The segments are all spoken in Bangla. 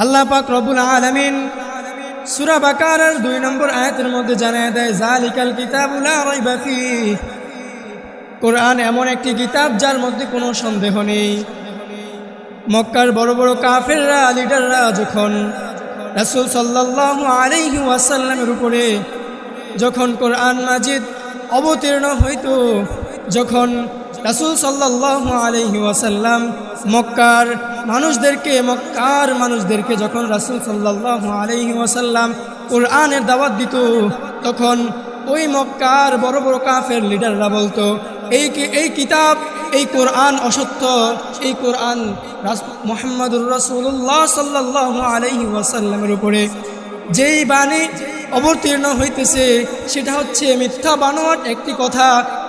আল্লাহ পাক রব্বুল আলামিন সূরা বাকারার 2 নম্বর আয়াতের মধ্যে জানিয়ে দেয়, যালিকাল কিতাবু লা রাইবা ফীহ। কোরআন এমন একটি কিতাব যার মধ্যে কোনো সন্দেহ নেই। মক্কার বড় বড় কাফেররা, লিডাররা যখন রাসূল সাল্লাল্লাহু আলাইহি ওয়াসাল্লামের উপরে যখন কোরআন মাজিদ অবতীর্ণ হইত, যখন রাসূল সাল্লাল্লাহু আলাইহি ওয়াসাল্লাম মক্কার মানুষদেরকে যখন রাসূল সাল্লাল্লাহু আলাইহি ওয়াসাল্লাম কোরআনের দাওয়াত দিত, তখন ওই মক্কার বড় বড় কাফের লিডাররা বলতো, এই কিতাব, এই কোরআন অসত্য, এই কোরআন মুহাম্মদুর রাসূলুল্লাহ সাল্লাল্লাহু আলাইহি ওয়াসাল্লামের উপরে যেই বাণী অবতীর্ণ হইতেছে সেটা হচ্ছে মিথ্যা বানোয়াট একটি কথা।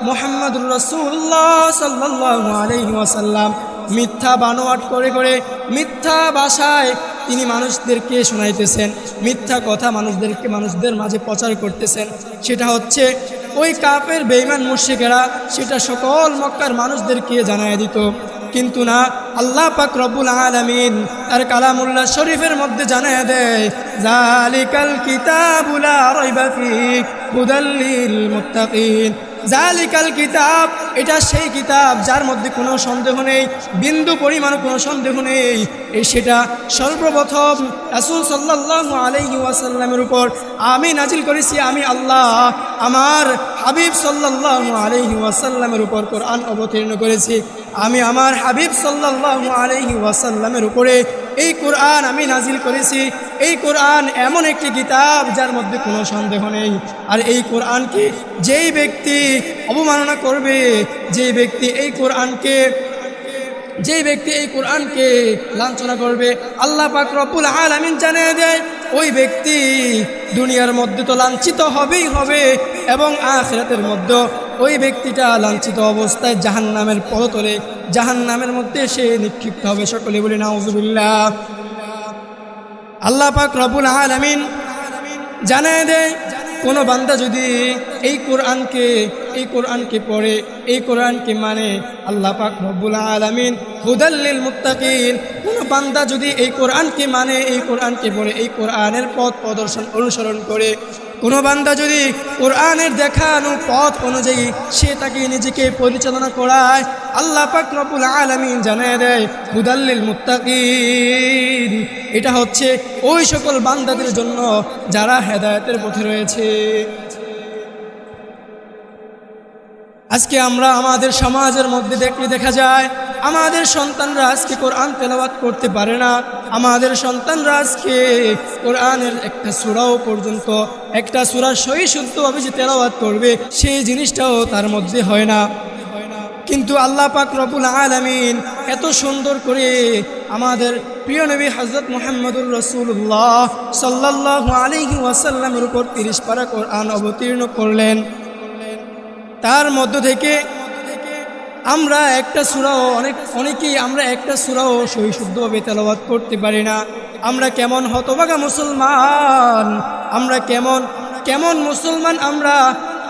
মুহাম্মদুর রাসূলুল্লাহ সাল্লাল্লাহু আলাইহি ওয়াসাল্লাম মিথ্যা বানোয়াট করে করে মিথ্যা ভাষায় তিনি মানুষদেরকে শোনাইতেছেন, মিথ্যা কথা মানুষদের মাঝে প্রচার করতেছেন। সেটা হচ্ছে ওই কাফের বেঈমান মুশরিকেরা সেটা সকল মক্কার মানুষদেরকে জানায় দিত। কিন্তু না, আল্লাহ পাক রব্বুল আলামিন তার কালামুল্লাহ শরীফের মধ্যে জানায় দেয়, যালিকাল কিতাবু লা রাইবা ফীহ হুদাল লিল মুত্তাকিন। যালিকাল কিতাব, এটা সেই কিতাব যার মধ্যে কোনো সন্দেহ নেই, বিন্দু পরিমাণ কোনো সন্দেহ নেই। সেটা সর্বপ্রথম রাসূল সাল্লাল্লাহু আলাইহি ওয়াসাল্লামের উপর আমি নাজিল করেছি, আমি আল্লাহ আমার হাবিব সাল্লাল্লাহু আলাইহি ওয়াসাল্লামের উপর কোরআন অবতীর্ণ করেছি। আমি আমার হাবিব সাল্লাল্লাহু আলাইহি ওয়াসাল্লামের উপরে এই কোরআন আমি নাজিল করেছি। এই কোরআন এমন একটি কিতাব যার মধ্যে কোনো সন্দেহ নেই। আর এই কোরআনকে যেই ব্যক্তি অবমাননা করবে, যেই ব্যক্তি এই কোরআনকে লাঞ্ছনা করবে, আল্লাহ পাক রব্বুল আলামিন জানিয়ে দেয় ওই ব্যক্তি দুনিয়ার মধ্যে তো লাঞ্ছিত হবেই হবে, এবং আখিরাতের মধ্যে ওই ব্যক্তিটা লাঞ্ছিত অবস্থায় জাহান্নামের পদতলে, জাহান্নামের মধ্যে সে নিক্ষিপ্ত হবে। সকলে বলি নাউযুবিল্লাহ। আল্লাহ পাক রব্বুল আলামিন জানিয়ে দেয়, কোনো বান্দা যদি এই কোরআনকে পড়ে, এই কোরআনকে মানে, আল্লাহ পাক রব্বুল আলামিন হুদাল লিল মুত্তাকিন, কোনো বান্দা যদি এই কোরআনকে মানে, এই কোরআনকে পড়ে, এই কোরআনের পথ প্রদর্শন অনুসরণ করে, কোনো বান্দা যদি কোরআনের দেখানো পথ অনুযায়ী সে তাকে নিজেকে পরিচালনা করায়, আল্লাহ পাক রব্বুল আলামিন জানিয়ে দেয় হুদাল লিল মুত্তাকিন। এটা হচ্ছে ওই সকল বান্দাদের জন্য যারা হেদায়েতের পথে রয়েছে। আজকে আমরা আমাদের সমাজের মধ্যে দেখা যায় আমাদের সন্তানরা আজকে কোরআন তেলাওয়াত করতে পারে না। আমাদের সন্তানরা আজকে কোরআনের একটা সূরাও পর্যন্ত, একটা সূরা সহি শুদ্ধভাবে যে তেলাওয়াত করবে সেই জিনিসটাও তার মধ্যে হয় না। কিন্তু আল্লাহ পাক রব্বুল আলামিন এত সুন্দর করে আমাদের প্রিয় নবী হযরত মুহাম্মদুর রাসূলুল্লাহ সাল্লাল্লাহু আলাইহি ওয়াসাল্লামের উপর 30 পারা কোরআন অবতীর্ণ করলেন। তার মধ্য থেকে আমরা একটা সূরাও অনেকেই আমরা একটা সূরাও সহি শুদ্ধভাবে তেলাওয়াত করতে পারি না। আমরা কেমন হতভাগা মুসলমান, আমরা কেমন মুসলমান,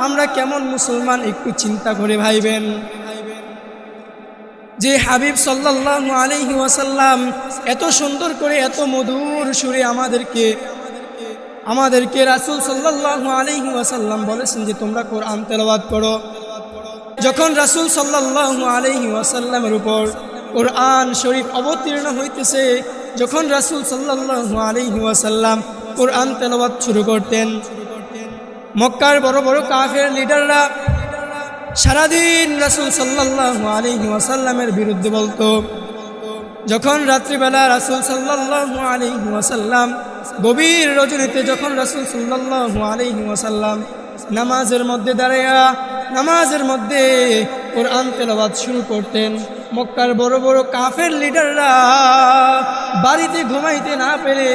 আমরা কেমন মুসলমান, একটু চিন্তা করে ভাইবেন। যে হাবিব সাল্লাল্লাহু আলাইহি ওয়াসাল্লাম এত সুন্দর করে, এত মধুর সুরে আমাদেরকে রাসূল সাল্লাল্লাহু আলাইহি ওয়াসাল্লাম বলেছেন যে তোমরা কোরআন তেলাওয়াত করো। যখন রাসূল সাল্লাল্লাহু আলাইহি ওয়াসাল্লামের উপর কোরআন শরীফ অবতীর্ণ হইতেছে, যখন রাসূল সাল্লাল্লাহু আলাইহি ওয়াসাল্লাম কোরআন তেলাওয়াত শুরু করতেন, মক্কার বড় বড় কাফের লিডাররা সারাদিন রাসূল সাল্লাল্লাহু আলাইহি ওয়াসাল্লামের বিরুদ্ধে বলতো। যখন রাত্রিবেলা রাসূল সাল্লাল্লাহু আলাইহি ওয়াসাল্লাম গভীর রজনীতে যখন রাসূল সাল্লাল্লাহু আলাইহি ওয়াসাল্লাম নামাজের মধ্যে দাঁড়ায়া নামাজের মধ্যে কোরআন তেলাওয়াত শুরু করতেন, মক্কার বড় বড় কাফের লিডাররা বাড়িতে ঘুমাইতে না পেরে,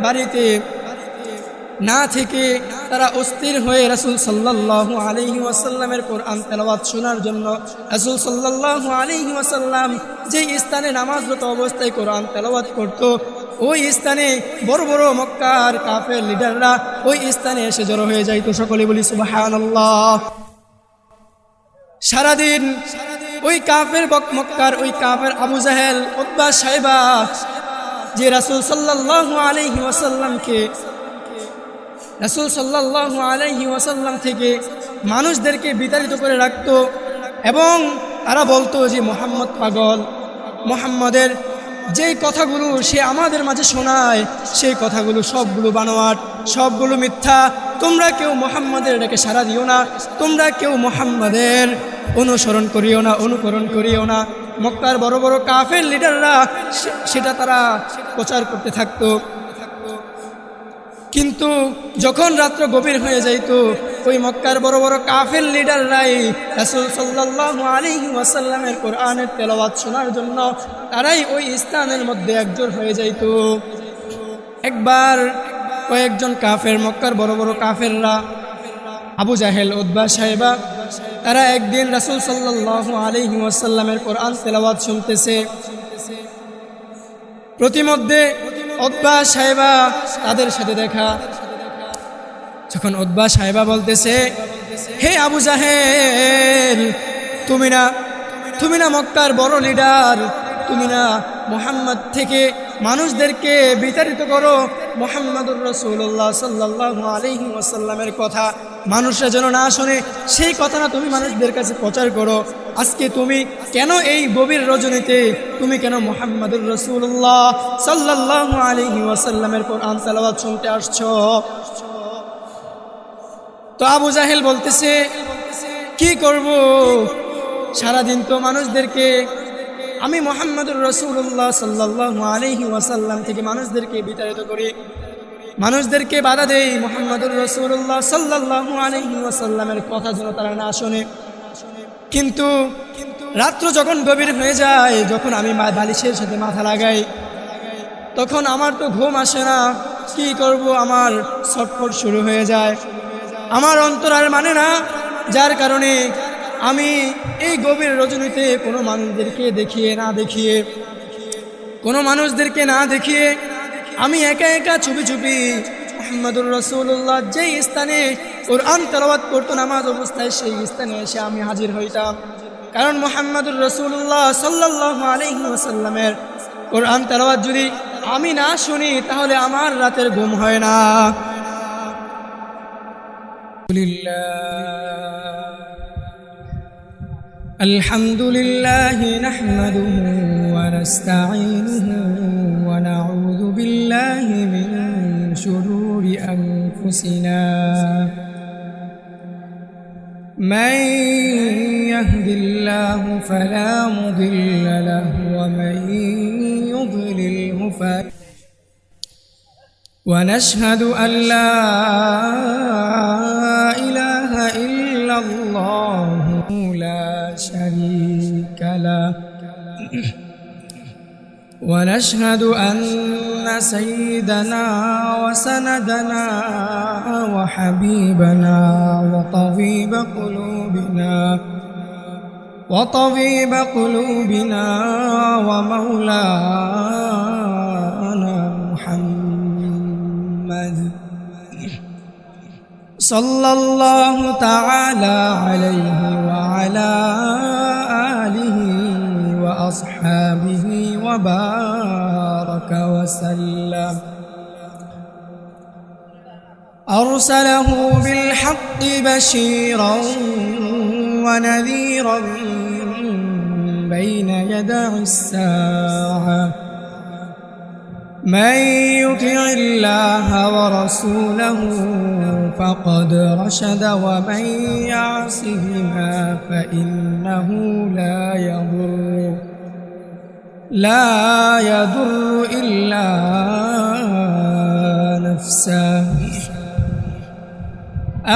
বাড়িতে না থেকে তারা অস্থির হয়ে রাসূল সাল্লাল্লাহু আলাইহি ওয়াসাল্লামের কোরআন তেলাওয়াত শোনার জন্য রাসূল সাল্লাল্লাহু আলাইহি ওয়াসাল্লাম যে স্থানে নামাজরত অবস্থায় কোরআন তেলাওয়াত করত, ওই স্থানে বড় বড় মক্কার কাফের লিডাররা ওই স্থানে এসে জড়ো হয়ে যাইত। সকলে বলি সুবহানাল্লাহ। সারাদিন ওই কাফের মক্কার ওই কাফের আবু জাহেল, উতবা, সাইবা যে রাসূল সাল্লাল্লাহু আলাইহি ওয়াসাল্লাম থেকে মানুষদেরকে বিতাড়িত করে রাখতো এবং তারা বলতো যে মুহাম্মদ পাগল, মুহাম্মদের যেই কথাগুলো সে আমাদের মাঝে শোনায় সেই কথাগুলো সবগুলো বানোয়াট, সবগুলো মিথ্যা। তোমরা কেউ মুহাম্মদের এটাকে সাড়া দিও না, তোমরা কেউ মুহাম্মদের অনুসরণ করিও না, অনুকরণ করিও না। মক্কার বড় বড় কাফের লিডাররা সেটা তারা প্রচার করতে থাকতো। কিন্তু যখন রাত্র গভীর হয়ে যাইত, ওই মক্কার বড় বড় কাফের লিডাররাই রাসূল সাল্লাল্লাহু আলাইহি ওয়াসাল্লামের কোরআনের তেলাওয়াত শোনার জন্য তারাই ওই স্থানের মধ্যে একজোট হয়ে যাইত। একবার কয়েকজন কাফের, মক্কার বড় বড় কাফেররা, আবু জাহেল, উতবা, শাইবা, তারা একদিন রাসূল সাল্লাল্লাহু আলাইহি ওয়াসাল্লামের কোরআন তেলাওয়াত শুনতেছে। প্রতিমধ্যে উতবা, শাইবা তাদের সাথে দেখা। যখন উতবা, শাইবা বলতেছে, হে আবু জাহেল, তুমি না মক্কার বড় লিডার, তুমি না মুহাম্মদ থেকে মানুষদেরকে বিতাড়িত করো, মুহাম্মদুর রাসূলুল্লাহ সাল্লাল্লাহু আলাইহি ওয়াসাল্লামের কথা মানুষরা যেন না শোনে, সেই কথাটা তুমি মানুষদের কাছে প্রচার করো। আজকে তুমি কেন এই গভীর রজনীতে তুমি কেন মুহাম্মদুর রাসূলুল্লাহ সাল্লাল্লাহু আলাইহি ওয়াসাল্লামের কোরআন তেলাওয়াত শুনতে আসছো? তো আবু জাহেল বলতেছে, কি করব, সারাদিন তো মানুষদেরকে আমি মুহাম্মদুর রাসূলুল্লাহ সাল্লাল্লাহু আলাইহি ওয়াসাল্লাম থেকে মানুষদেরকে বিতাড়িত করি, মানুষদেরকে বাধা দেই, মুহাম্মদুর রাসূলুল্লাহ সাল্লাল্লাহু আলাইহি ওয়াসাল্লামের কথা যেন তারা না শোনে। কিন্তু রাত্র যখন গভীর হয়ে যায়, যখন আমি বালিশের সাথে মাথা লাগাই, তখন আমার তো ঘুম আসে না। কি করব, আমার ছটফট শুরু হয়ে যায়, আমার অন্তর আর মানে না। যার কারণে আমি এই গভীর রজনীতে কোনো মানুষদেরকে না দেখিয়ে আমি একা একা চুপি চুপি মুহাম্মদুর রাসূলুল্লাহ যেই স্থানে কোরআন তেলাওয়াত করতো নামাজ অবস্থায়, সেই স্থানে এসে আমি হাজির হইতাম। কারণ মুহাম্মদুর রাসূলুল্লাহ সাল্লাল্লাহু আলাইহি ওয়াসাল্লামের কোরআন তেলাওয়াত যদি আমি না শুনি, তাহলে আমার রাতের ঘুম হয় না। আলহামদুলিল্লাহি নাহমাদুহু ওয়া নাস্তাঈনুহু ওয়া নাউযু বিল্লাহি মিন শুরুরি আনফুসিনা মান ইয়াহদিল্লাহু ফালা মুদিল্লা লাহু ওয়া মান ইউদ্লিলহু ওয়া নাশহাদু আন লা ইলাহা ইল্লাল্লাহু লা শারীকা লাহু ওয়া নাশহাদু আন্না সাইয়্যিদানা ওয়া সানাদানা ওয়া হাবিবানা ওয়া তাবীবা কুলুবিনা ওয়া মাওলানা মুহাম্মদ সাল্লাল্লাহু তাআলা আলাইহি ওয়া আলা আলিহি ওয়া আসহাবিহি ওয়া বারাকা ওয়া সাল্লাম। أرسله بالحق بشيرا ونذيرا بين يدي الساعة من يطع الله ورسوله فقد رشد ومن يعصهما فإنه لا يضر إلا نفسه.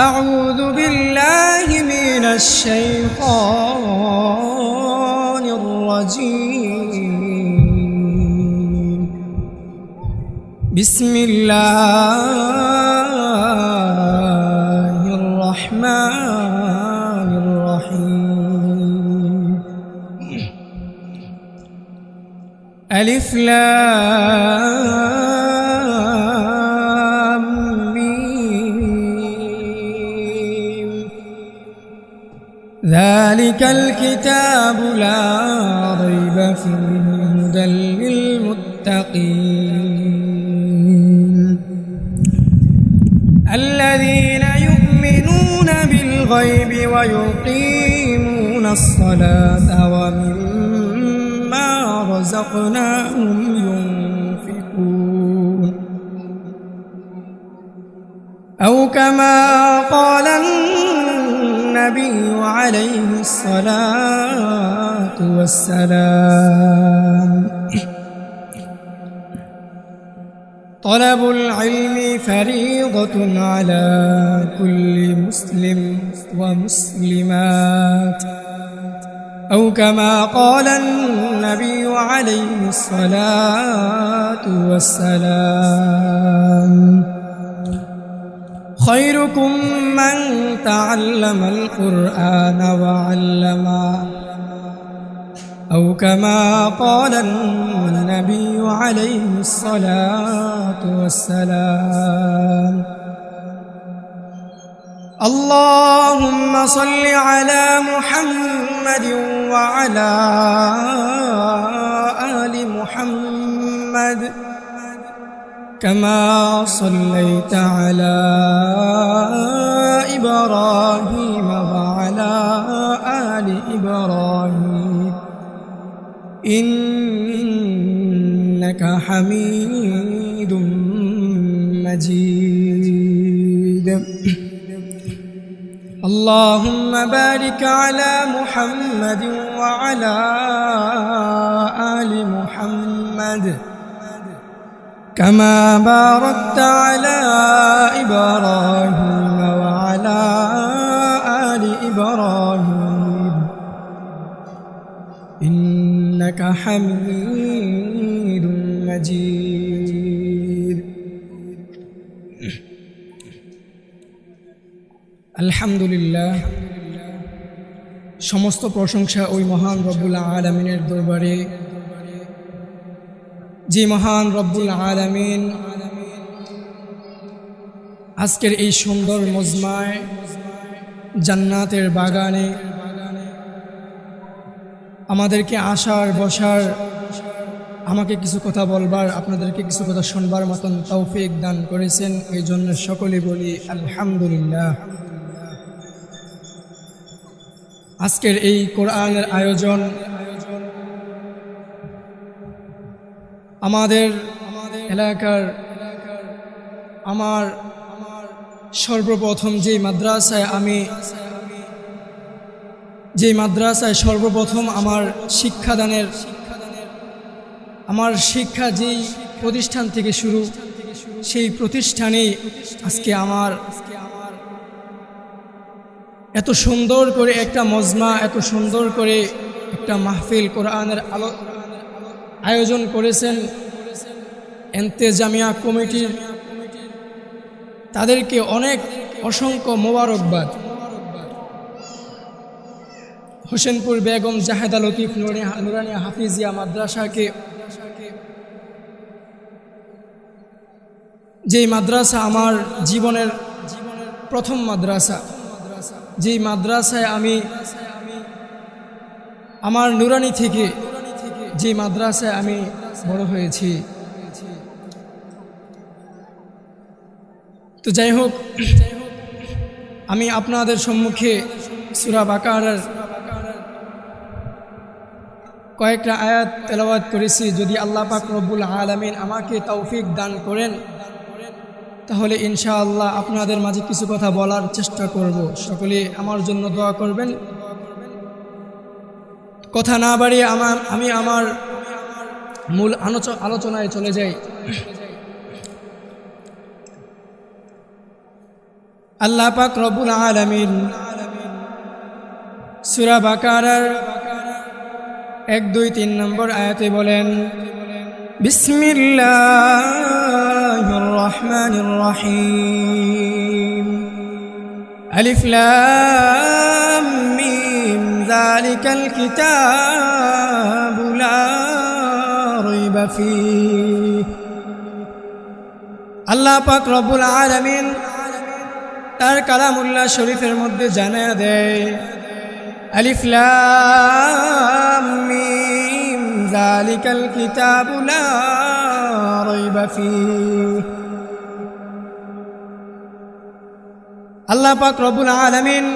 أعوذ بالله من الشيطان الرجيم. بسم الله الرحمن الرحيم. ألف لام ميم. ذلك الكتاب لا ريب فيه هدى للمتقين. بالغيب ويقيمون الصلاة ومما رزقناهم ينفقون أو كما قال النبي عليه الصلاة والسلام طلب العلم فريضة على كل مسلم ومسلمات أو كما قال النبي عليه الصلاة والسلام خيركم من تعلم القرآن وعلمه أو كما قال النبي عليه الصلاة والسلام اللهم صل على محمد وعلى آل محمد كما صليت على إبراهيم وعلى آل إبراهيم إنك حميد مجيد اللهم بارك على محمد وعلى آل محمد كما باركت على إبراهيم وعلى آل إبراهيم إنك حميد مجيد আলহামদুলিল্লাহ সমস্ত প্রশংসা ওই মহান রব্বুল আলামিনের দরবারে যে মহান রব্বুল আলামিন আজকের এই সুন্দর মজমায় জান্নাতের বাগানে আমাদেরকে আসার বসার আমাকে কিছু কথা বলবার আপনাদেরকে কিছু কথা শুনবার মতন তৌফিক দান করেছেন এই জন্য সকলে বলি আলহামদুলিল্লাহ আজকের এই কোরআনের আয়োজন আমাদের এলাকার আমার সর্বপ্রথম যে মাদ্রাসায় সর্বপ্রথম আমার শিক্ষাদানের আমার শিক্ষা যেই প্রতিষ্ঠান থেকে শুরু সেই প্রতিষ্ঠানে আজকে আমার এত সুন্দর করে একটা মজমা এত সুন্দর করে একটা মাহফিল কোরআনের আয়োজন করেছেন ইন্তেজামিয়া কমিটির তাদেরকে অনেক অসংখ্য মোবারকবাদ হোসেনপুর বেগম জাহেদা লতিফ নুরানিয়া হাফিজিয়া মাদ্রাসাকে যেই মাদ্রাসা আমার জীবনের প্রথম মাদ্রাসা যেই মাদ্রাসায় আমি আমার নুরানি থেকে যে মাদ্রাসায় আমি বড় হয়েছি তো যাই হোক আমি আপনাদের সম্মুখে সূরা বাকারার কয়েকটা আয়াত তেলাওয়াত করেছি যদি আল্লাহ পাক রব্বুল আলামিন আমাকে তৌফিক দান করেন তাহলে ইনশাআল্লাহ আপনাদের মাঝে কিছু কথা বলার চেষ্টা করব সকলে আমার জন্য দোয়া করবেন কথা না বাড়িয়ে আমি আমার মূল আলোচনায় চলে যাই আল্লাহ পাক রব্বুল আলামিন সূরা বাকারার 1-2-3 নম্বর আয়াতে বলেন বিসমিল্লাহির রহমানির রহিম আলিফ লাম মিম যালিকাল কিতাবু লা রাইবা ফীহ আল্লাহ পাক রব্বুল আলামিন তার কালামুল্লাহ শরীফের মধ্যে জানায়া দেয় আলিফ লাম মিম যালিকাল কিতাবু লা রাইবা ফীহ আল্লাহ পাক রব্বুল আলামিন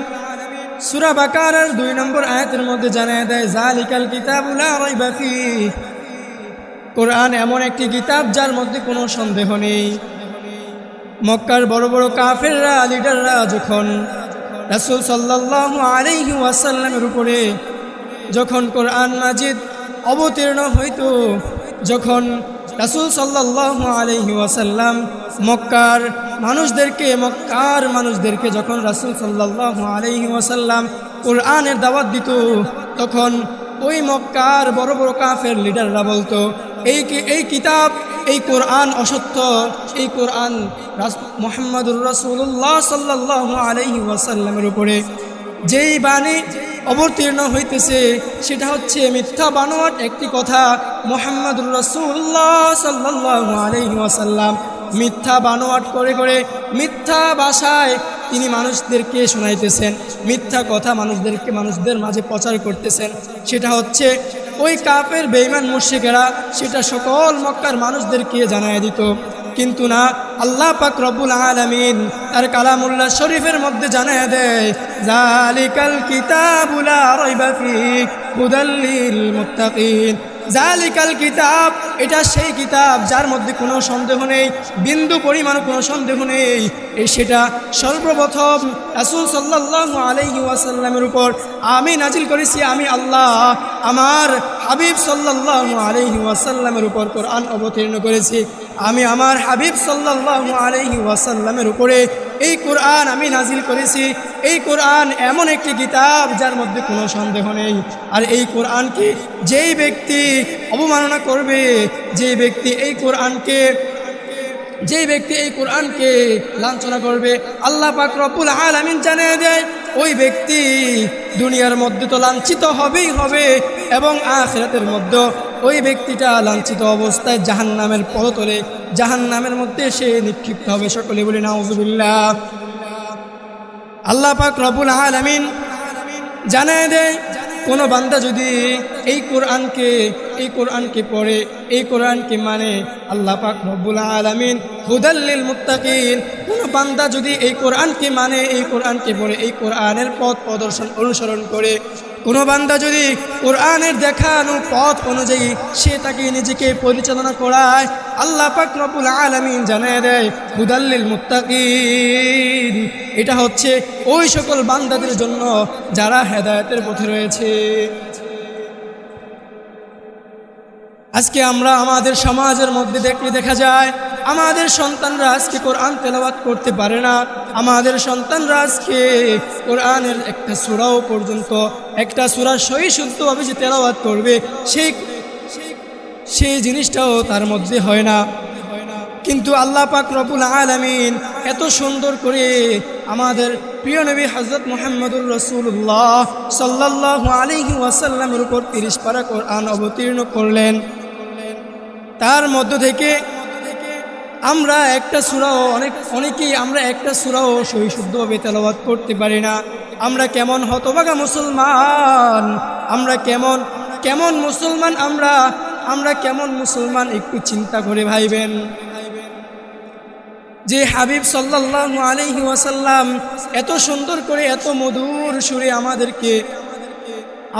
সূরা বাকারার 2 নম্বর আয়াতের মধ্যে জানায় দেয় যালিকাল কিতাবু লা রাইবা ফীহ। কোরআন এমন একটি কিতাব যার মধ্যে কোনো সন্দেহ নেই। মক্কার বড় বড় কাফেররা, লিডাররা যখন রাসূল সাল্লাল্লাহু আলাইহি ওয়াসাল্লামের উপরে যখন কোরআন মাজিদ অবতীর্ণ হইত, যখন রাসূল সাল্লাল্লাহু আলাইহি ওয়াসাল্লাম মক্কার মানুষদেরকে যখন রাসূল সাল্লাল্লাহু আলাইহি ওয়াসাল্লাম কোরআনের দাওয়াত দিত, তখন ওই মক্কার বড় বড় কাফের লিডাররা বলতো এই কিতাব, এই কোরআন অসত্য, এই কোরআন মুহাম্মাদুর রাসূলুল্লাহ সাল্লাল্লাহু আলাইহি ওয়াসাল্লামের উপরে যেই বাণী অবতীর্ণ হইতেছে সেটা হচ্ছে মিথ্যা বানোয়াট একটি কথা। মুহাম্মাদুর রাসূলুল্লাহ সাল্লাল্লাহু আলাইহি ওয়াসাল্লাম মিথ্যা বানোয়াট করে করে মিথ্যা ভাষায় তিনি মানুষদেরকে শোনাইতেছেন, মিথ্যা কথা মানুষদের মাঝে প্রচার করতেছেন। সেটা হচ্ছে ওই কাফের বেঈমান মুশরিকেরা সেটা সকল মক্কার মানুষদেরকে জানায় দিত। কিন্তু না, আল্লাহ পাক রব্বুল আলামিন তার কালামুল্লাহ শরীফের মধ্যে জানায় দেয় যালিকাল কিতাবু লা রাইবা ফীহি হুদাল লিল মুত্তাকিন। জালিকাল কিতাব, এটা সেই কিতাব যার মধ্যে কোনো সন্দেহ নেই, বিন্দু পরিমাণ কোনো সন্দেহ নেই। সেটা সর্বপ্রথম রাসূল সাল্লাল্লাহু আলাইহি ওয়াসাল্লামের উপর আমি নাজিল করেছি, আমি আল্লাহ আমার হাবিব সাল্লাল্লাহু আলাইহি ওয়াসাল্লামের উপর কোরআন অবতীর্ণ করেছি। আমি আমার হাবিব সাল্লাল্লাহু আলাইহি ওয়াসাল্লামের উপরে এই কোরআন আমি নাজিল করেছি। এই কোরআন এমন একটি কিতাব যার মধ্যে কোনো সন্দেহ নেই। আর এই কোরআনকে যেই ব্যক্তি অবমাননা করবে, যেই ব্যক্তি এই কোরআনকে লাঞ্ছনা করবে, আল্লাহ পাক রব্বুল আলামিন জানিয়ে দেয় ওই ব্যক্তি দুনিয়ার মধ্যে তো লাঞ্ছিত হবেই হবে, এবং আখিরাতের মধ্যে ওই ব্যক্তিটা লাঞ্ছিত অবস্থায় জাহান্নামের পদতলে, জাহান্নামের মধ্যে সে নিক্ষিপ্ত হবে। সকলে বলি নাউযুবিল্লাহ। আল্লাহ পাক রব্বুল আলামিন জানিয়ে দেয় কোনো বান্দা যদি এই কোরআনকে পড়ে, এই কোরআনকে মানে, আল্লাহ পাক রব্বুল আলামিন হুদাল লিল মুত্তাকিন, কোনো বান্দা যদি এই কোরআনকে মানে, এই কোরআনকে পড়ে, এই কোরআনের পথ প্রদর্শন অনুসরণ করে, কোনো বান্দা যদি কোরআনের দেখানো পথ অনুযায়ী সে তাকে নিজেকে পরিচালনা করায়, আল্লাহ পাক রব্বুল আলামিন জানিয়ে দেয় হুদাল লিল মুত্তাকিন। এটা হচ্ছে ওই সকল বান্দাদের জন্য যারা হেদায়েতের পথে রয়েছে। আজকে আমরা আমাদের সমাজের মধ্যে দেখা যায় আমাদের সন্তানরা আজকে কোরআন তেলাওয়াত করতে পারে না। আমাদের সন্তানরা আজকে কোরআনের একটা সূরাও পর্যন্ত, একটা সূরা সহি শুদ্ধভাবে যে তেলাওয়াত করবে সেই জিনিসটাও তার মধ্যে হয় না। কিন্তু আল্লাহ পাক রব্বুল আলামিন এত সুন্দর করে আমাদের প্রিয় নবী হযরত মুহাম্মদুর রাসূলুল্লাহ সাল্লাল্লাহু আলাইহি ওয়াসাল্লামের উপর 30 পারা কোরআন অবতীর্ণ করলেন। তার মধ্য থেকে আমরা একটা সূরাও অনেকেই আমরা একটা সূরাও সহি শুদ্ধভাবে তেলাওয়াত করতে পারি না। আমরা কেমন হতভাগা মুসলমান, আমরা কেমন মুসলমান, আমরা কেমন মুসলমান, একটু চিন্তা করে ভাইবেন। যে হাবিব সাল্লাল্লাহু আলাইহি ওয়াসাল্লাম এত সুন্দর করে এত মধুর সুরে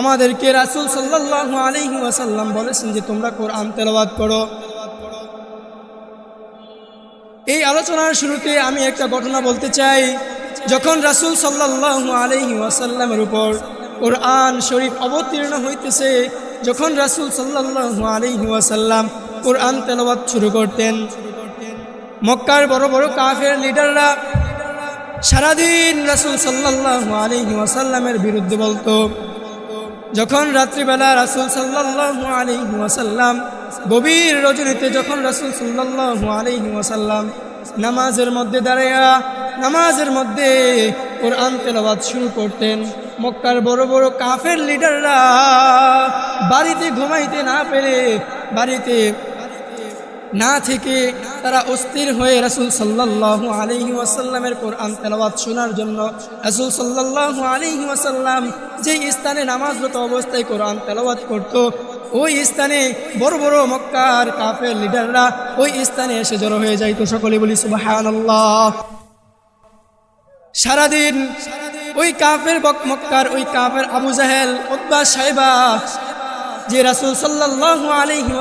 আমাদেরকে রাসূল সাল্লাল্লাহু আলাইহি ওয়াসাল্লাম বলেছেন যে তোমরা কোরআন তেলাওয়াত করো। এই আলোচনার শুরুতে আমি একটা ঘটনা বলতে চাই। যখন রাসূল সাল্লাল্লাহু আলাইহি ওয়াসাল্লামের উপর কোরআন শরীফ অবতীর্ণ হইতেছে, যখন রাসূল সাল্লাল্লাহু আলাইহি ওয়াসাল্লাম কোরআন তেলাওয়াত শুরু করতেন, মক্কার বড় বড় কাফের লিডাররা সারাদিন রাসূল সাল্লাল্লাহু আলাইহি ওয়াসাল্লামের বিরুদ্ধে বলতো। যখন রাত্রিবেলা রাসূল সাল্লাল্লাহু আলাইহি ওয়াসাল্লাম গভীর রজনীতে যখন রাসূল সাল্লাল্লাহু আলাইহি ওয়াসাল্লাম নামাজের মধ্যে দাঁড়ায়া নামাজের মধ্যে কোরআন তেলাওয়াত শুরু করতেন, মক্কার বড় বড় কাফের লিডাররা বাড়িতে ঘুমাইতে না পেরে, বাড়িতে না থেকে তারা অস্থির হয়ে রাসূল সাল্লাল্লাহু আলাইহি ওয়াসাল্লামের কোরআন তেলাওয়াত শোনার জন্য রাসূল সাল্লাল্লাহু আলাইহি ওয়াসাল্লাম যে স্থানে নামাজরত অবস্থায় কোরআন তেলাওয়াত করত, ওই স্থানে বড় বড় মক্কার কাফের লিডাররা ওই স্থানে এসে জড়ো হয়ে যাইত। সকলে বলি সুবহানাল্লাহ। সারাদিন ওই কাফের মক্কার ওই কাফের আবু জাহেল উতবা সাইবা যে রাসূল সাল্লাল্লাহু আলাইহি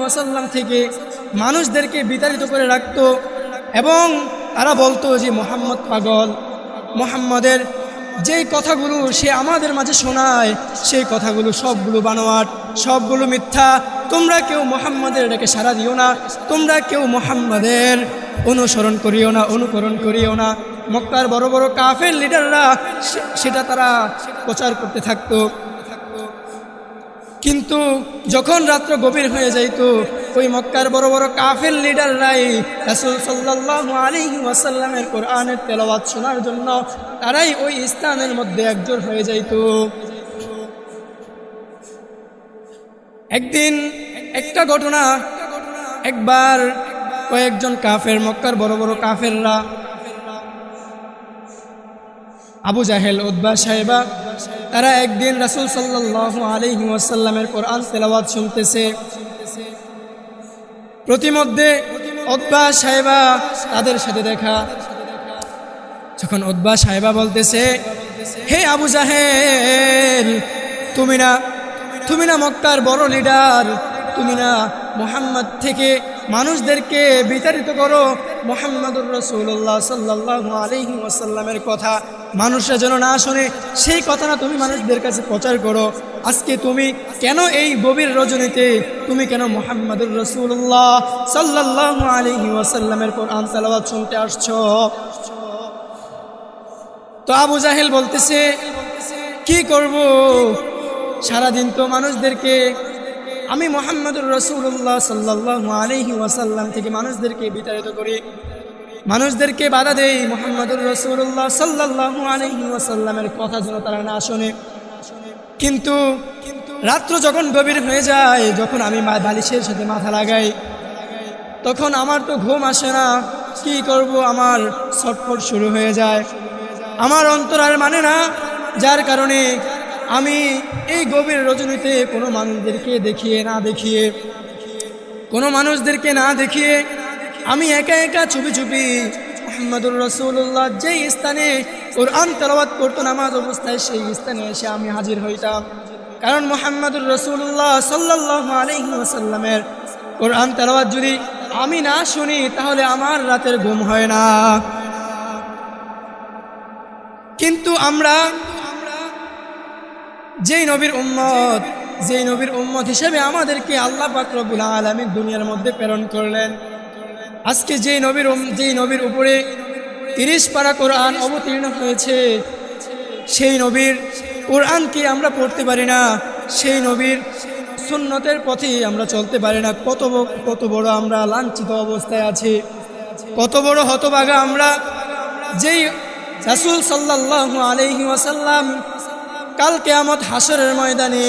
ওয়াসাল্লাম থেকে মানুষদেরকে বিতাড়িত করে রাখতো এবং তারা বলতো যে মুহাম্মদ পাগল, মুহাম্মদের যেই কথাগুলো সে আমাদের মাঝে শোনায় সেই কথাগুলো সবগুলো বানোয়াট, সবগুলো মিথ্যা। তোমরা কেউ মুহাম্মদের এটাকে সাড়া দিও না, তোমরা কেউ মুহাম্মদের অনুসরণ করিও না, অনুকরণ করিও না। মক্কার বড় বড় কাফের লিডাররা সেটা তারা প্রচার করতে থাকতো। কিন্তু যখন রাত্র গভীর হয়ে যাইত, ওই মক্কার বড় বড় কাফের লিডাররাই রাসূল সাল্লাল্লাহু আলাইহি ওয়াসাল্লামের কোরআনের তেলাওয়াত শোনার জন্য তারাই ওই স্থানের মধ্যে একজোট হয়ে যাইত। একদিন একটা ঘটনা, একবার কয়েকজন কাফের, মক্কার বড় বড় কাফেররা আবু জাহেল উতবা সাইবা তারা একদিন রাসূল সাল্লাল্লাহু আলাইহি ওয়াসাল্লামের কোরআন তেলাওয়াত শুনতেছে। প্রতিমধ্যে উতবা সাইবা তাদের সাথে দেখা। যখন উতবা সাইবা বলতেছে, হে আবু জাহেল, তুমি না মক্কার বড় লিডার, তুমি না মুহাম্মদ থেকে মানুষদেরকে বিতাড়িত করো, মুহাম্মদুর রাসূলুল্লাহ সাল্লাল্লাহু আলাইহি ওয়াসাল্লামের কথা মানুষরা যেন না শোনে সেই কথাটা তুমি মানুষদের কাছে প্রচার করো। আজকে তুমি কেন এই গভীর রজনীতে তুমি কেন মুহাম্মদুর রাসূলুল্লাহ সাল্লাল্লাহু আলাইহি ওয়াসাল্লামের কোরআন তেলাওয়াত শুনতে আসছো? তো আবু জাহেল বলতেছে, কি করব, সারাদিন তো মানুষদেরকে আমি মুহাম্মদুর রাসূলুল্লাহ সাল্লাল্লাহু আলাইহি ওয়াসাল্লাম থেকে মানুষদেরকে বিতাড়িত করি, মানুষদেরকে বাধা দেই, মুহাম্মদুর রাসূলুল্লাহ সাল্লাল্লাহু আলাইহি ওয়াসাল্লামের কথা যেন তারা না শোনে। কিন্তু রাত্র যখন গভীর হয়ে যায়, যখন আমি বালিশের সাথে মাথা লাগাই, তখন আমার তো ঘুম আসে না। কি করব, আমার ছটফট শুরু হয়ে যায়, আমার অন্তর আর মানে না। যার কারণে আমি এই গভীর রজনীতে কোনো মানুষদেরকে না দেখিয়ে আমি একা একা চুপি চুপি মুহাম্মদুর রাসূলুল্লাহ যেই স্থানে কোরআন তেলাওয়াত করতো নামাজ অবস্থায়, সেই স্থানে এসে আমি হাজির হইতাম। কারণ মুহাম্মদুর রাসূলুল্লাহ সাল্লাল্লাহু আলাইহি ওয়াসাল্লামের কোরআন তেলাওয়াত যদি আমি না শুনি তাহলে আমার রাতের ঘুম হয় না। কিন্তু আমরা যেই নবীর উম্মত হিসেবে আমাদেরকে আল্লাহ পাক রব্বুল আলামিন দুনিয়ার মধ্যে প্রেরণ করলেন, আজকে যেই নবীর উপরে 30 পারা কোরআন অবতীর্ণ হয়েছে, সেই নবীর কোরআনকে আমরা পড়তে পারি না, সেই নবীর সুন্নতের পথে আমরা চলতে পারি না। কত বড় আমরা লাঞ্ছিত অবস্থায় আছি, কত বড় হতভাগা আমরা। যেই রাসূল সাল্লাল্লাহু আলাইহি ওয়াসাল্লাম কাল কিয়ামত হাসরের ময়দানে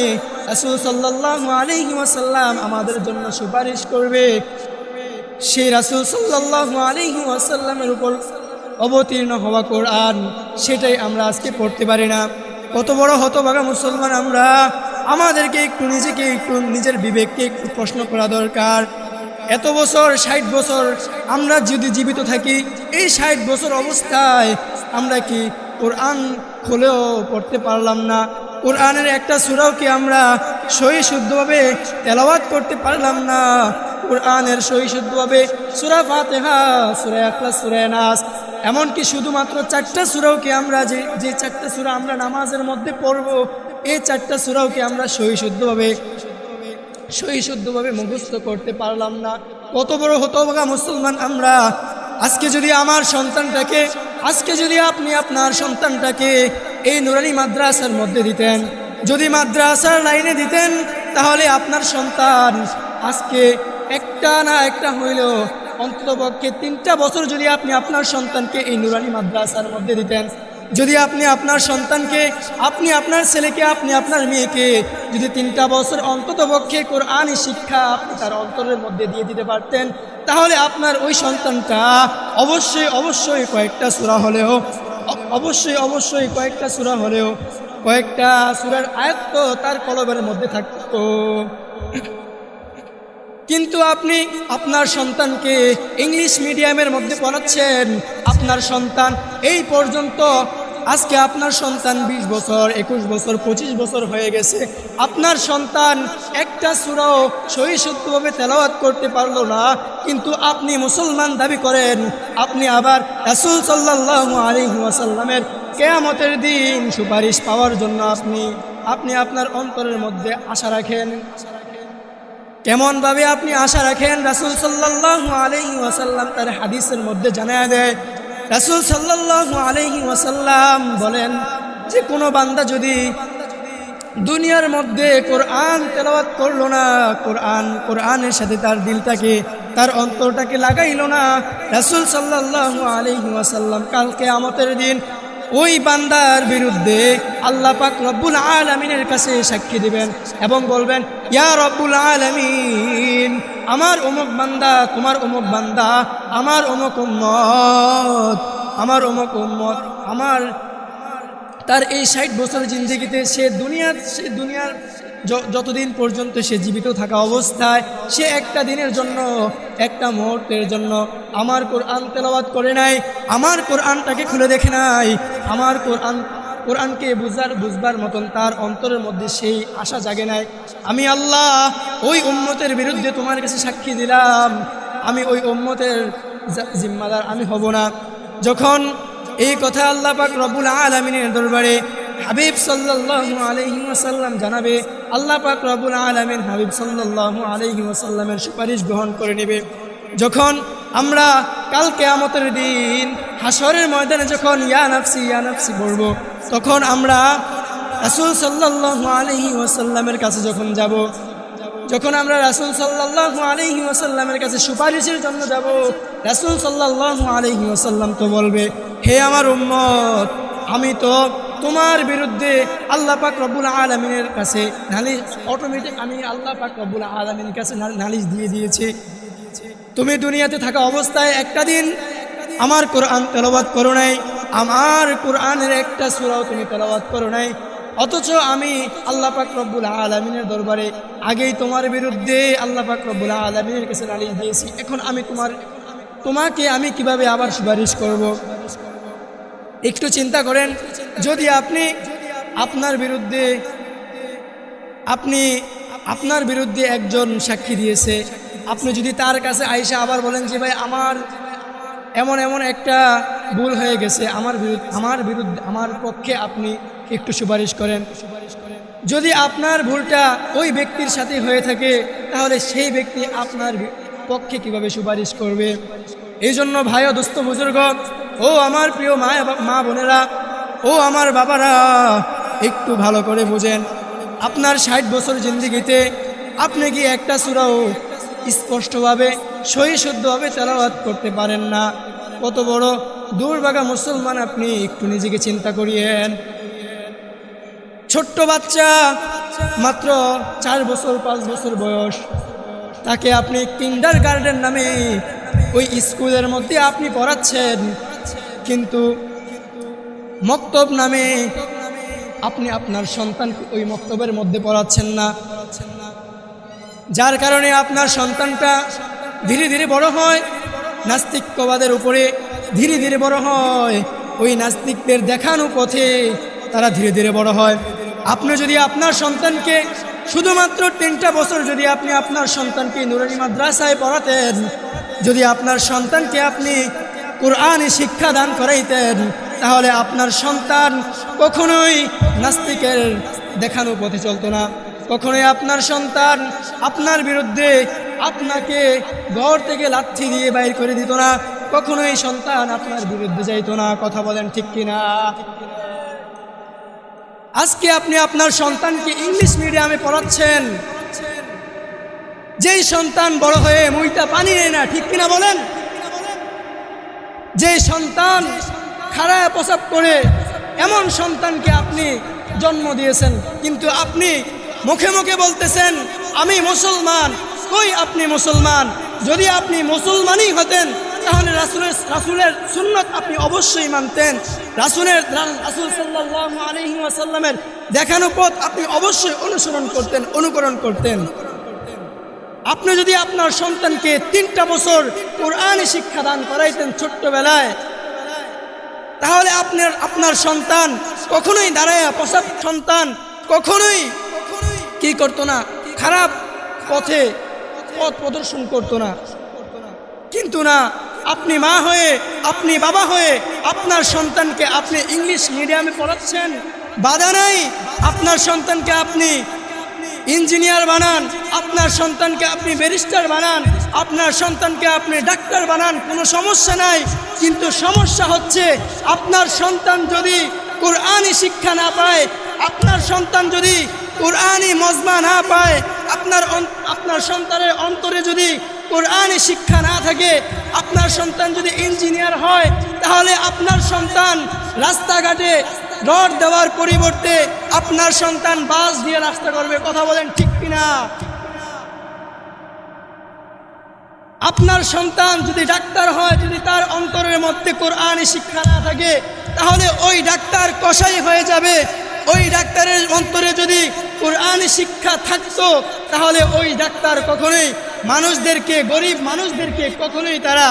রাসূল সাল্লাল্লাহু আলাইহি ওয়াসাল্লাম আমাদের জন্য সুপারিশ করবে, সেই রাসূল সাল্লাল্লাহু আলাইহি ওয়াসাল্লামের উপর অবতীর্ণ হওয়া কোরআন, সেটাই আমরা আজকে পড়তে পারি না। কত বড় হতভাগা মুসলমান আমরা। আমাদেরকে একটু নিজের বিবেককে একটু প্রশ্ন করা দরকার। এত বছর 60 বছর আমরা যদি জীবিত থাকি, এই 60 বছর অবস্থায় আমরা কি কোরআন খুলেও পড়তে পারলাম না? কোরআনের একটা সূরাও কি আমরা সহি শুদ্ধভাবে তেলাওয়াত করতে পারলাম না? কোরআনের সহি শুদ্ধভাবে সূরা ফাতিহা, সূরা ইখলাস, সূরা নাস, এমনকি শুধুমাত্র 4টা সূরাও কি আমরা যে 4টা সূরা আমরা নামাজের মধ্যে পড়ব, এই 4টা সূরাও কি আমরা সহি শুদ্ধভাবে মুখস্থ করতে পারলাম না? কত বড় হতভাগা মুসলমান আমরা। আজকে যদি আপনি আপনার সন্তানটাকে এই নুরানি মাদ্রাসার মধ্যে দিতেন, যদি মাদ্রাসার লাইনে দিতেন, তাহলে আপনার সন্তান আজকে একটা না একটা হইলেও অন্ততপক্ষে 3টা বছর যদি আপনি আপনার সন্তানকে এই নুরানি মাদ্রাসার মধ্যে দিতেন, যদি আপনি আপনার সন্তানকে, আপনি আপনার ছেলেকে, আপনি আপনার মেয়েকে যদি 3টা বছর অন্ততপক্ষে কোরআনী শিক্ষা আপনি তার অন্তরের মধ্যে দিয়ে দিতে পারতেন, তাহলে আপনার ওই সন্তানটা অবশ্যই কয়েকটা সূরা হলেও কয়েকটা সূরার আয়াত তো তার কলবের মধ্যে থাকতো। কিন্তু আপনি আপনার সন্তানকে ইংলিশ মিডিয়ামের মধ্যে পড়াচ্ছেন। আপনার সন্তান এই পর্যন্ত, আজকে আপনার সন্তান 20 বছর, 21 বছর, 25 বছর হয়ে গেছে, আপনার সন্তান একটা সূরাও সহিষ্ণুভাবে তেলাওয়াত করতে পারলো না, কিন্তু আপনি মুসলমান দাবি করেন। আপনি আবার রাসূল সাল্লাল্লাহু আলাইহি ওয়াসাল্লামের কিয়ামতের দিন সুপারিশ পাওয়ার জন্য আপনি আপনার অন্তরের মধ্যে আশা রাখেন। কেমনভাবে আপনি আশা রাখেন? রাসূল সাল্লাল্লাহু আলাইহি ওয়াসাল্লাম তার হাদিসের মধ্যে জানায়া দেয়, রাসূল সাল্লাল্লাহু আলাইহি ওয়াসাল্লাম বলেন যে কোনো বান্দা যদি দুনিয়ার মধ্যে কোরআন তেলাওয়াত করলো না, কোরআনের সাথে তার দিলটাকে, তার অন্তরটাকে লাগাইলো না, রাসূল সাল্লাল্লাহু আলাইহি ওয়াসাল্লাম কাল কিয়ামতের দিন ওই বান্দার বিরুদ্ধে আল্লাহ পাক রব্বুল আলামিনের কাছে সাক্ষী দিবেন এবং বলবেন, ইয়া রব্বুল আলামিন, আমার অমুক বান্দা, তোমার অমুক বান্দা, আমার অমুক উম্মত, আমার তার এই 60 বছর জিন্দেগিতে সে দুনিয়ার যতদিন পর্যন্ত সে জীবিত থাকা অবস্থায় সে একটা দিনের জন্য, একটা মুহূর্তের জন্য আমার কোরআন তেলাওয়াত করে নাই, আমার কোরআনটাকে খুলে দেখে নাই, আমার কোরআনকে বুঝবার মতন তার অন্তরের মধ্যে সেই আশা জাগে নাই। আমি আল্লাহ ওই উম্মতের বিরুদ্ধে তোমার কাছে সাক্ষী দিলাম, আমি ওই উম্মতের জিম্মাদার আমি হব না। যখন এই কথা আল্লাহ পাক রব্বুল আলামিনের দরবারে হাবিব সাল্লাল্লাহু আলাইহি ওয়াসাল্লাম জানাবে, আল্লাহ পাক রব্বুল আলামিন হাবিব সাল্লাল্লাহু আলাইহি ওয়াসাল্লামের সুপারিশ গ্রহণ করে নেবে। যখন আমরা কাল কিয়ামতের দিন হাসরের ময়দানে যখন ইয়া নাফসি পড়ব, তখন আমরা রাসূল সাল্লাল্লাহু আলাইহি ওয়াসাল্লামের কাছে যখন যাব, যখন আমরা রাসূল সাল্লাল্লাহু আলাইহি ওয়াসাল্লামের কাছে সুপারিশের জন্য যাব, রাসূল সাল্লাল্লাহু আলাইহি ওয়াসাল্লাম তো বলবে, হে আমার উম্মত, আমি তো তোমার বিরুদ্ধে আল্লাহ পাক রব্বুল আলামিনের কাছে নালিশ, অটোমেটিক আমি আল্লাহ পাক রব্বুল আলামিনের কাছে নালিশ দিয়ে দিয়েছি। তুমি দুনিয়াতে থাকা অবস্থায় একটা দিন আমার কোরআন তেলাওয়াত করো নাই, আমার কোরআনের একটা সূরাও তুমি তেলাওয়াত করো নাই, অথচ আমি আল্লাহ পাক রব্বুল আলামিনের দরবারে আগেই তোমার বিরুদ্ধে আল্লাহ পাক রব্বুল আলামিনের কাছে নালিশ দিয়েছি। এখন আমি তোমাকে আমি কিভাবে আবার সুপারিশ করব? একটু চিন্তা করেন, যদি আপনার বিরুদ্ধে একজন সাক্ষী দিয়েছে, আপনি যদি তার কাছে আইসা আবার বলেন যে ভাই আমার এমন একটা ভুল হয়ে গেছে, আমার পক্ষে আপনি একটু সুপারিশ করেন। যদি আপনার ভুলটা ওই ব্যক্তির সাথে হয়ে থাকে, তাহলে সেই ব্যক্তি আপনার পক্ষে কিভাবে সুপারিশ করবে? এই জন্য ভাই ও দোস্ত বুজুর্গ, ও আমার প্রিয় মা বোনেরা, ও আমার বাবারা, একটু ভালো করে বুঝেন, আপনার 60 বছর জিন্দেগিতে আপনি কি একটা সূরাও স্পষ্টভাবে সহিশুদ্ধভাবে তেলাওয়াত করতে পারেন না? কত বড় দুর্ভাগা মুসলমান আপনি, একটু নিজেকে চিন্তা করিয়েন। ছোট্ট বাচ্চা, মাত্র 4 বছর 5 বছর বয়স, তাকে আপনি কিন্ডারগার্টেন নামে ওই স্কুলের মধ্যে আপনি পড়াচ্ছেন, কিন্তু মক্তব নামে আপনি আপনার সন্তানকে ওই মক্তবের মধ্যে পড়াচ্ছেন না, যার কারণে আপনার সন্তানটা ধীরে ধীরে বড় হয় নাস্তিক্যবাদের উপরে, ধীরে ধীরে বড় হয় ওই নাস্তিকদের দেখানো পথে, তারা ধীরে ধীরে বড় হয়। আপনি যদি আপনার সন্তানকে শুধুমাত্র 3টা বছর যদি আপনি আপনার সন্তানকে নুরানি মাদ্রাসায় পড়াতেন, যদি আপনার সন্তানকে আপনি কোরআনে শিক্ষা দান করাইতেন, তাহলে আপনার সন্তান কখনোই নাস্তিকের দেখানো পথে চলতো না, কখনোই আপনার সন্তান আপনার বিরুদ্ধে আপনাকে ঘর থেকে লাথি দিয়ে বাইর করে দিত না, কখনোই সন্তান আপনার বিরুদ্ধে যাইতো না। কথা বলেন ঠিক কিনা? আজকে আপনি আপনার সন্তানকে ইংলিশ মিডিয়ামে পড়াচ্ছেন, যেই সন্তান বড় হয়ে মুইটা পানি নেয় না, ঠিক কিনা বলেন? যে সন্তান খাড়ায় প্রসাব করে, এমন সন্তানকে আপনি জন্ম দিয়েছেন, কিন্তু আপনি মুখে মুখে বলতেছেন আমি মুসলমান। কই আপনি মুসলমান? যদি আপনি মুসলমানই হতেন, তাহলে রাসূলের সুন্নাত আপনি অবশ্যই মানতেন, রাসূল সাল্লাল্লাহু আলাইহি ওয়াসাল্লামের দেখানো পথ আপনি অবশ্যই অনুকরণ করতেন। আপনি যদি আপনার সন্তানকে 3টা বছর কোরআনী শিক্ষা দান করাইতেন ছোট্টবেলায়, তাহলে আপনার সন্তান কখনোই দাঁড়ায় প্রসাদ সন্তান কখনোই কি করতো না, খারাপ পথ প্রদর্শন করতো না। কিন্তু না, আপনি মা হয়ে, আপনি বাবা হয়ে আপনার সন্তানকে আপনি ইংলিশ মিডিয়ামে পড়াচ্ছেন, বাধা নাই। আপনার সন্তানকে আপনি ইঞ্জিনিয়ার বানান, আপনার সন্তানকে আপনি ব্যারিস্টার বানান, আপনার সন্তানকে আপনি ডাক্তার বানান, কোনো সমস্যা নাই। কিন্তু সমস্যা হচ্ছে আপনার সন্তান যদি কোরআনী শিক্ষা না পায়, আপনার সন্তান যদি কোরআনী মজমা না পায়, আপনার সন্তানের অন্তরে যদি কোরআনী শিক্ষা না থাকে, আপনার সন্তান যদি ইঞ্জিনিয়ার হয়, তাহলে আপনার সন্তান রাস্তাঘাটে রড দেওয়ার পরিবর্তে আপনার সন্তান বাস দিয়ে রাস্তা করবে। কথা বলেন ঠিক কিনা? আপনার সন্তান যদি ডাক্তার হয়, যদি তার অন্তরের মধ্যে কোরআনী শিক্ষা না থাকে, তাহলে ওই ডাক্তার কসাই হয়ে যাবে। ওই ডাক্তারের অন্তরে যদি কোরআনী শিক্ষা থাকতো, তাহলে ওই ডাক্তার কখনোই মানুষদেরকে, গরিব মানুষদেরকে কখনোই তারা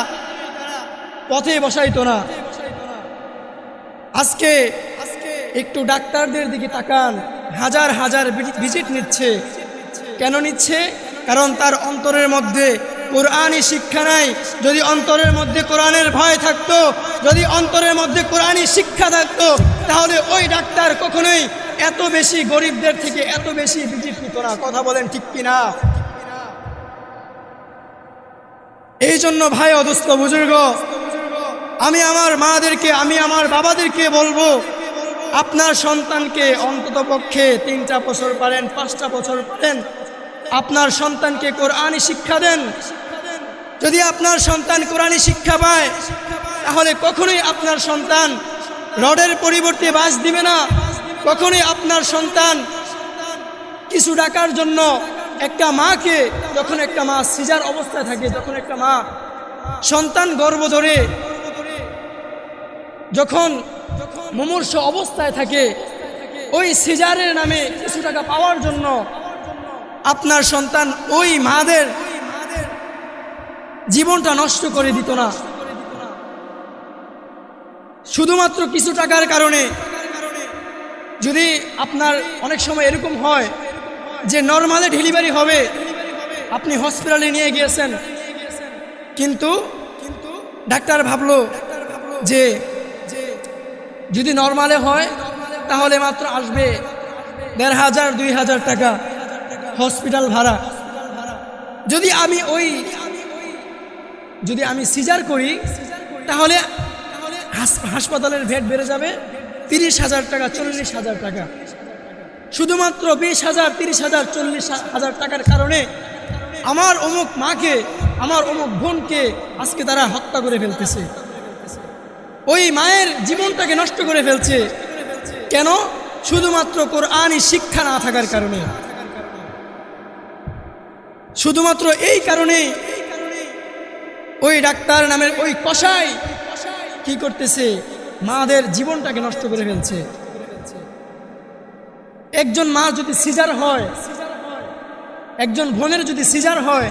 পথে বসাইতো না। আজকে একটু ডাক্তারদের দিকে তাকান, হাজার হাজার ভিজিট নিচ্ছে। কেন নিচ্ছে? কারণ তার অন্তরের মধ্যে কোরআনী শিক্ষা নাই। যদি অন্তরের মধ্যে কোরআনের ভয় থাকতো, যদি অন্তরের মধ্যে কোরআনী শিক্ষা থাকতো, তাহলে ওই ডাক্তার কখনোই এত বেশি গরিবদের থেকে এত বেশি ভিজিট নিত না। কথা বলেন ঠিক কিনা? এই জন্য ভাই অদস্ত বুজুর্গ, আমি আমার মাদেরকে, আমি আমার বাবাদেরকে বলবো, আপনার সন্তানকে অন্তত পক্ষে 3টা বছর পারেন, 5টা বছর পারেন, আপনার সন্তানকে কোরআনী শিক্ষা দেন। যদি আপনার সন্তান কোরআনী শিক্ষা পায়, তাহলে কখনোই আপনার সন্তান রডের পরিবর্তে বাস দিবে না। কখনোই আপনার সন্তান কিছু টাকার জন্য একটা মাকে, যখন একটা মা সিজার অবস্থায় থাকে, যখন একটা মা সন্তান গর্ভ ধরে যখন মুমূর্ষ অবস্থায় থাকে, ওই সিজারের নামে কিছু টাকা পাওয়ার জন্য আপনার সন্তান ওই মাদের জীবনটা নষ্ট করে দিত না। শুধুমাত্র কিছু টাকার কারণে। যদি আপনার অনেক সময় এরকম হয় যে নর্মালে ডেলিভারি হবে, আপনি হসপিটালে নিয়ে গিয়েছেন, কিন্তু ডাক্তার ভাবলো যে যদি নর্মালে হয় তাহলে মাত্র আসবে 1500-2000 টাকা হসপিটাল ভাড়া। যদি আমি সিজার করি, তাহলে হাসপাতালের ভেট বেড়ে যাবে 30,000 টাকা, 40,000 টাকা। শুধুমাত্র 20,000, 30,000, 40,000 টাকার কারণে আমার অমুক মাকে, আমার অমুক বোনকে আজকে তারা হত্যা করে ফেলতেছে। ওই মায়ের জীবনটাকে নষ্ট করে ফেলছে। কেন? শুধুমাত্র কোরআনী শিক্ষা না থাকার কারণে। শুধুমাত্র এই কারণেই ওই ডাক্তার নামের ওই কসাই কি করতেছে? মাদের জীবনটাকে নষ্ট করে ফেলছে। একজন মা যদি সিজার হয়, একজন বোনের যদি সিজার হয়,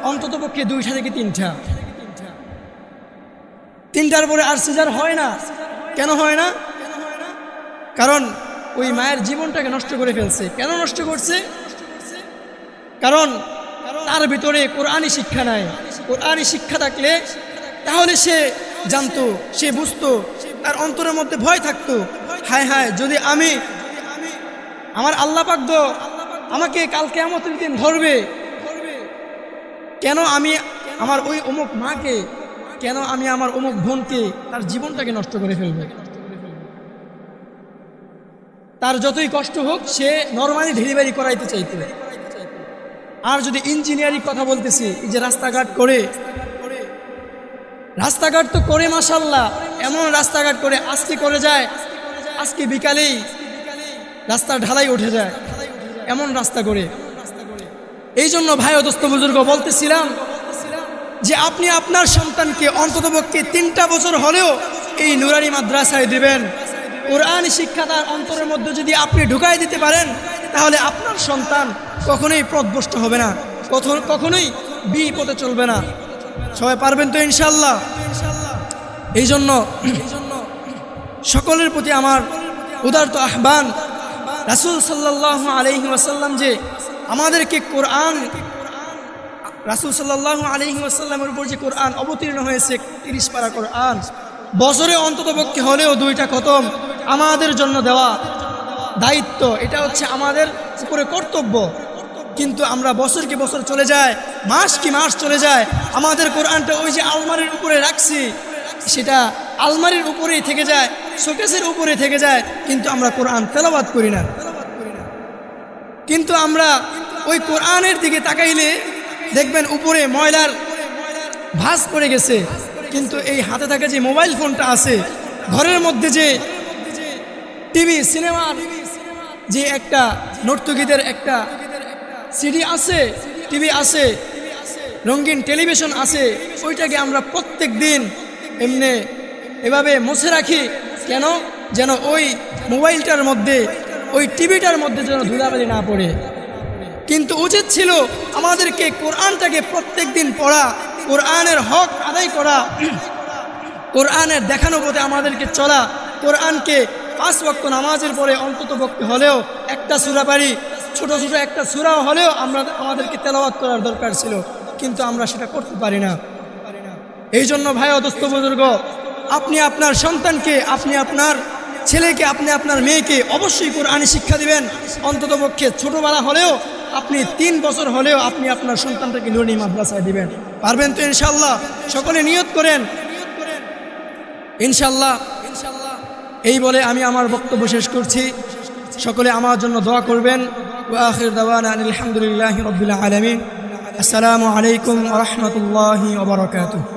অন্তত পক্ষে 2টা থেকে 3টা, 3টার পরে আর সিজার হয় না। কেন হয় না? কারণ ওই মায়ের জীবনটাকে নষ্ট করে ফেলছে। কেন নষ্ট করছে? কারণ তার ভিতরে কোরআনী শিক্ষা নাই। কোরআনী শিক্ষা থাকলে তাহলে সে জানতো, সে বুঝতো, তার অন্তরের মধ্যে ভয় থাকতো, হায় হায় যদি আমার আল্লাহ পাক আমাকে কাল কিয়ামতের দিন ধরবে, কেন আমি আমার ওই অমুক মাকে, কেন আমি আমার অমুক বোনকে তার জীবনটাকে নষ্ট করে ফেলবে? তার যতই কষ্ট হোক সে নরমালি ডেলিভারি করাইতে চাইতে। আর যদি ইঞ্জিনিয়ারিং কথা বলতেছি, এই যে রাস্তাঘাট তো করে মাশাআল্লাহ, এমন রাস্তাঘাট করে আজকে করে যায়, আজকে বিকালেই রাস্তার ঢালাই উঠে যায়, এমন রাস্তা করে। এই জন্য ভাই ও দোস্ত বুজুর্গ বলতেছিলাম যে আপনি আপনার সন্তানকে অন্ততপক্ষে 3টা বছর হলেও এই নুরানি মাদ্রাসায় দিবেন। কোরআনী শিক্ষা তার অন্তরের মধ্যে যদি আপনি ঢুকাই দিতে পারেন, তাহলে আপনার সন্তান কখনোই পথভ্রষ্ট হবে না। কখনোই বি পথে চলবে না। সবাই পারবেন তো ইনশাল্লাহ? এই জন্য সকলের প্রতি আমার উদারত আহ্বান, রাসূল সাল্লাল্লাহু আলাইহি ওয়াসাল্লাম যে আমাদেরকে কোরআন, রাসূল সাল্লাল্লাহু আলাইহি ওয়াসাল্লামের উপর যে কোরআন অবতীর্ণ হয়েছে 30 পারা কোরআন, বছরে অন্ততপক্ষে হলেও 2টা খতম আমাদের জন্য দেওয়া দায়িত্ব, এটা হচ্ছে আমাদের উপরে কর্তব্য। কিন্তু আমরা বছর কি বছর চলে যায়, মাস কি মাস চলে যায়, আমাদের কোরআনটা ওই যে আলমারির উপরে রাখছি সেটা আলমারির উপরেই থেকে যায়, শোকেসের উপরে থেকে যায়, কিন্তু আমরা কোরআন তেলাওয়াত করি না। কিন্তু আমরা ওই কোরআনের দিকে তাকাইলে দেখবেন উপরে ময়লার ভাঁজ পড়ে গেছে, কিন্তু এই হাতে থাকা যে মোবাইল ফোনটা আছে, ঘরের মধ্যে যে টিভি সিনেমার যে একটা নর্তকীদের একটা সিডি আছে, টিভি আছে, রঙিন টেলিভিশন আছে, ওইটাকে আমরা প্রত্যেক দিন এভাবে মুছে রাখি। কেন? যেন ওই মোবাইলটার মধ্যে, ওই টিভিটার মধ্যে যেন ধুলাবালি না পড়ে। কিন্তু উচিত ছিল আমাদেরকে কোরআনটাকে প্রত্যেক দিন পড়া, কোরআনের হক আদায় করা, কোরআনের দেখানো পথে আমাদেরকে চলা, কোরআনকে 5 ওয়াক্ত নামাজের পরে অন্তত পক্ষে হলেও একটা সূরা পারি, ছোট ছোট একটা সূরাও হলেও আমাদেরকে তেলাওয়াত করার দরকার ছিল, কিন্তু আমরা সেটা করতে পারি না। এই জন্য ভাই ও দোস্ত বুজুর্গ, আপনি আপনার সন্তানকে, আপনি আপনার ছেলেকে, আপনি আপনার মেয়েকে অবশ্যই কোরআনি শিক্ষা দিবেন। অন্তত পক্ষে ছোটোবেলা হলেও আপনি 3 বছর হলেও আপনি আপনার সন্তানটাকে নুরানি মাদ্রাসায় দিবেন। পারবেন তো ইনশাল্লাহ? সকলে নিয়ত করেন ইনশাল্লাহ। এই বলে আমি আমার বক্তব্য শেষ করছি। সকলে আমার জন্য দোয়া করবেন। ওয়া আখির দাওয়ানা আলহামদুলিল্লাহি রাব্বিল আলামিন। আসসালামু আলাইকুম ওয়া রাহমাতুল্লাহি ওয়া বারাকাতুহু।